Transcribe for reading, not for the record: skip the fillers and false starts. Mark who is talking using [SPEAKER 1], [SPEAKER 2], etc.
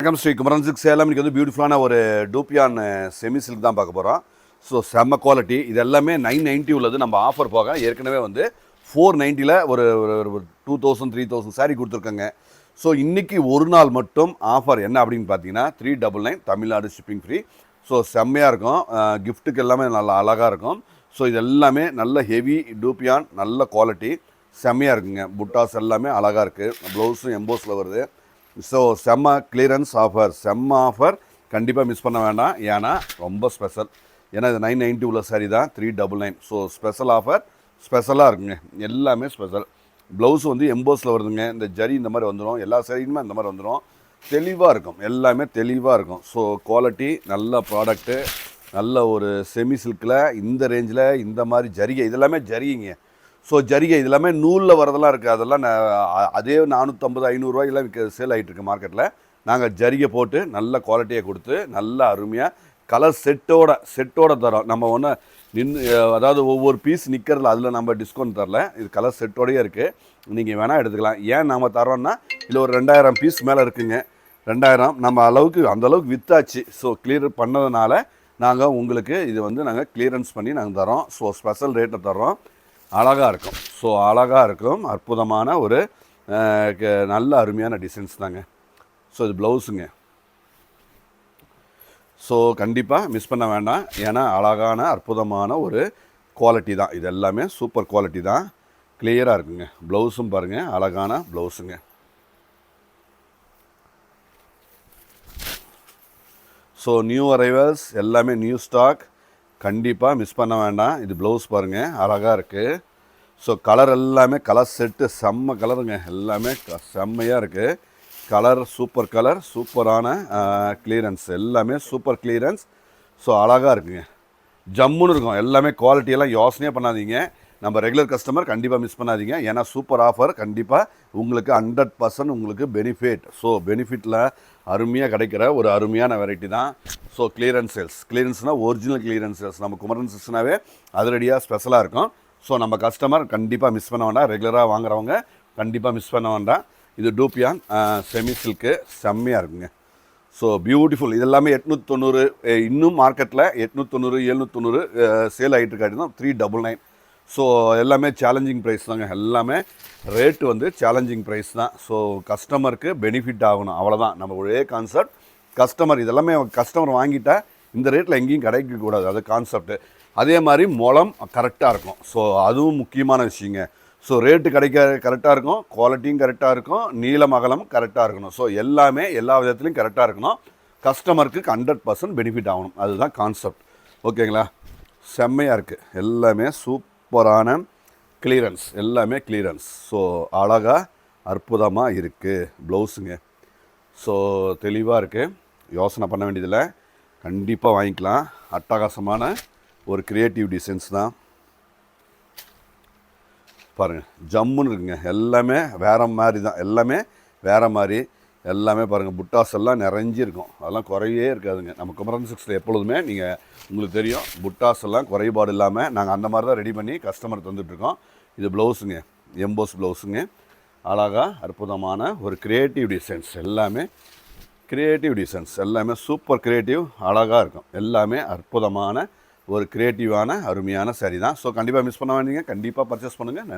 [SPEAKER 1] வணக்கம் ஸ்ரீ குமரன் சில்க் சேலம். இன்றைக்கி வந்து பியூட்டிஃபுல்லான ஒரு டூப்பியான் செமி சில்க் தான் பார்க்க போகிறோம். ஸோ செம்ம குவாலிட்டி. இது எல்லாமே 990 உள்ளது. நம்ம ஆஃபர் போக ஏற்கனவே வந்து 490 ஒரு 2000 3000 சாரீ கொடுத்துருக்கோங்க. ஸோ இன்றைக்கி ஒரு நாள் மட்டும் ஆஃபர் என்ன அப்படின்னு பார்த்தீங்கன்னா 399 தமிழ்நாடு ஷிப்பிங் ஃப்ரீ. ஸோ செம்மையாக இருக்கும். கிஃப்ட்டுக்கு எல்லாமே நல்லா அழகாக இருக்கும். ஸோ இது எல்லாமே நல்ல ஹெவி டூப்பியான், நல்ல குவாலிட்டி, செம்மையாக இருக்குங்க. புட்டாஸ் எல்லாமே அழகாக இருக்குது. ப்ளவுஸும் எம்போஸில் வருது. ஸோ செம்ம கிளியரன்ஸ் ஆஃபர், செம்ம ஆஃபர், கண்டிப்பாக மிஸ் பண்ண வேண்டாம். ஏன்னா ரொம்ப ஸ்பெஷல். ஏன்னா இது 990 உள்ள சாரி தான் 399. ஸோ ஸ்பெஷல் ஆஃபர், ஸ்பெஷலாக இருக்குங்க. எல்லாமே ஸ்பெஷல். ப்ளவுஸ் வந்து எம்போஸில் வருதுங்க. இந்த ஜரி இந்த மாதிரி வந்துடும். எல்லா சாரியுமே இந்த மாதிரி வந்துடும். தெளிவாக இருக்கும், எல்லாமே தெளிவாக இருக்கும். ஸோ குவாலிட்டி, நல்ல ப்ராடக்ட்டு, நல்ல ஒரு செமி சில்கில் இந்த ரேஞ்சில் இந்த மாதிரி ஜரிகை, இதெல்லாமே ஜரிகைங்க. ஸோ ஜரிகை இது எல்லாமே நூலில் வரதெல்லாம் இருக்குது. அதெல்லாம் அதே 450 500 சேல் ஆகிட்டுருக்கு மார்க்கெட்டில். நாங்கள் ஜரிகை போட்டு நல்ல குவாலிட்டியை கொடுத்து நல்ல அருமையாக கலர் செட்டோட தரோம். நம்ம ஒன்று அதாவது ஒவ்வொரு பீஸ் நிற்கிறதுல அதில் நம்ம டிஸ்கவுண்ட் தரல. இது கலர் செட்டோடையே இருக்குது. நீங்கள் வேணால் எடுத்துக்கலாம். ஏன் நம்ம தரோன்னா இதில் ஒரு 2000 பீஸ் மேலே இருக்குங்க. 2000 நம்ம அந்தளவுக்கு விற்றாச்சு. ஸோ கிளியர் பண்ணதுனால நாங்கள் உங்களுக்கு இது வந்து நாங்கள் கிளியரன்ஸ் பண்ணி நாங்கள் தரோம். ஸோ ஸ்பெஷல் ரேட்டை தரோம். அழகாக இருக்கும். ஸோ அழகாக இருக்கும். அற்புதமான ஒரு நல்ல அருமையான டிசைன்ஸ் தாங்க. ஸோ இது ப்ளவுஸுங்க. ஸோ கண்டிப்பாக மிஸ் பண்ண வேண்டாம். ஏன்னா அழகான அற்புதமான ஒரு குவாலிட்டி தான். இது எல்லாமே சூப்பர் குவாலிட்டி தான். கிளியராக இருக்குங்க. ப்ளவுஸும் பாருங்கள், அழகான ப்ளவுஸுங்க. ஸோ நியூ அரைவல்ஸ் எல்லாமே நியூ ஸ்டாக், கண்டிப்பாக மிஸ் பண்ண வேண்டாம். இது ப்ளவுஸ் பாருங்கள், அழகாக இருக்குது. ஸோ கலர் எல்லாமே கலர் செட்டு செம்ம கலருங்க. எல்லாமே செம்மையாக இருக்குது. கலர் சூப்பர் கலர், சூப்பரான கிளியரன்ஸ், எல்லாமே சூப்பர் கிளியரன்ஸ். ஸோ அழகாக இருக்குங்க. ஜம்முன்னு இருக்கும். எல்லாமே குவாலிட்டியெல்லாம் யோசனையே பண்ணாதீங்க. நம்ம ரெகுலர் கஸ்டமர் கண்டிப்பாக மிஸ் பண்ணாதீங்க. ஏன்னா சூப்பர் ஆஃபர், கண்டிப்பாக உங்களுக்கு 100% உங்களுக்கு பெனிஃபிட். ஸோ பெனிஃபிட்டில் அருமையாக கிடைக்கிற ஒரு அருமையான வெரைட்டி தான். ஸோ கிளியரன்ஸ் சேல்ஸ், கிளியரன்ஸ்னால் ஒரிஜினல் கிளியரன்ஸ் சேல்ஸ். நம்ம குமரன் சில்க்ஸ்னாவே அதிரடியாக ஸ்பெஷலாக இருக்கும். ஸோ நம்ம கஸ்டமர் கண்டிப்பாக மிஸ் பண்ண வேண்டாம். ரெகுலராக வாங்குறவங்க கண்டிப்பாக மிஸ் பண்ண வேண்டாம். இது டூப்பியான் செமி சில்க்கு, செம்மையாக இருக்குங்க. So beautiful. இது எல்லாமே 890, இன்னும் மார்க்கெட்டில் 890 790 சேல் ஆகிட்டு இருக்காட்டி தான் 399. ஸோ எல்லாமே சேலஞ்சிங் ப்ரைஸ் தாங்க. எல்லாமே ரேட்டு வந்து சேலஞ்சிங் ப்ரைஸ் தான். ஸோ கஸ்டமருக்கு பெனிஃபிட் ஆகணும், அவ்வளோதான் நம்ம ஒரே கான்செப்ட். கஸ்டமர் இதெல்லாமே கஸ்டமர் வாங்கிட்டால் இந்த ரேட்டில் எங்கேயும் கிடைக்கக்கூடாது, அது கான்செப்ட்டு. அதே மாதிரி முளம் கரெக்டாக இருக்கும். ஸோ அதுவும் முக்கியமான விஷயங்க. ஸோ ரேட்டு கரெக்டாக இருக்கும், குவாலிட்டியும் கரெக்டாக இருக்கும், நீளம் அகலம் கரெக்டாக இருக்கணும். ஸோ எல்லாமே எல்லா விதத்துலையும் கரெக்டாக இருக்கணும். கஸ்டமருக்கு 100% பெனிஃபிட் ஆகணும், அதுதான் கான்செப்ட். ஓகேங்களா? செம்மையாக இருக்குது. எல்லாமே சூப்பரான கிளியரன்ஸ், எல்லாமே கிளியரன்ஸ். ஸோ அழகாக அற்புதமாக இருக்குது. ப்ளவுஸுங்க. ஸோ தெளிவாக இருக்குது. யோசனை பண்ண வேண்டியதில்லை, கண்டிப்பாக வாங்கிக்கலாம். அட்டகாசமான ஒரு க்ரியேட்டிவ் டிசைன்ஸ் தான். பாருங்கள், ஜம்முன்னு இருக்குங்க. எல்லாமே வேறு மாதிரி தான். எல்லாமே வேறு மாதிரி. எல்லாமே பாருங்கள், புட்டாஸ் எல்லாம் நிறைஞ்சிருக்கும். அதெல்லாம் குறையே இருக்காதுங்க. நம்ம குமரன் சில்க்ஸில் எப்பொழுதுமே உங்களுக்கு தெரியும், புட்டாஸ் எல்லாம் குறைபாடு இல்லாமல் நாங்கள் அந்த மாதிரி தான் ரெடி பண்ணி கஸ்டமர் தந்துட்டுருக்கோம். இது ப்ளவுஸுங்க, எம்போஸ் ப்ளவுஸுங்க. அழகாக அற்புதமான ஒரு க்ரியேட்டிவ் டிசைன்ஸ். எல்லாமே க்ரியேட்டிவ் டிசைன்ஸ், எல்லாமே சூப்பர் க்ரியேட்டிவ், அழகாக இருக்கும். எல்லாமே அற்புதமான ஒரு க்ரியேட்டிவான அருமையான சாரி தான். ஸோ கண்டிப்பாக மிஸ் பண்ண வேண்டிங்க. கண்டிப்பாக பர்ச்சேஸ் பண்ணுங்கள். நன்றி.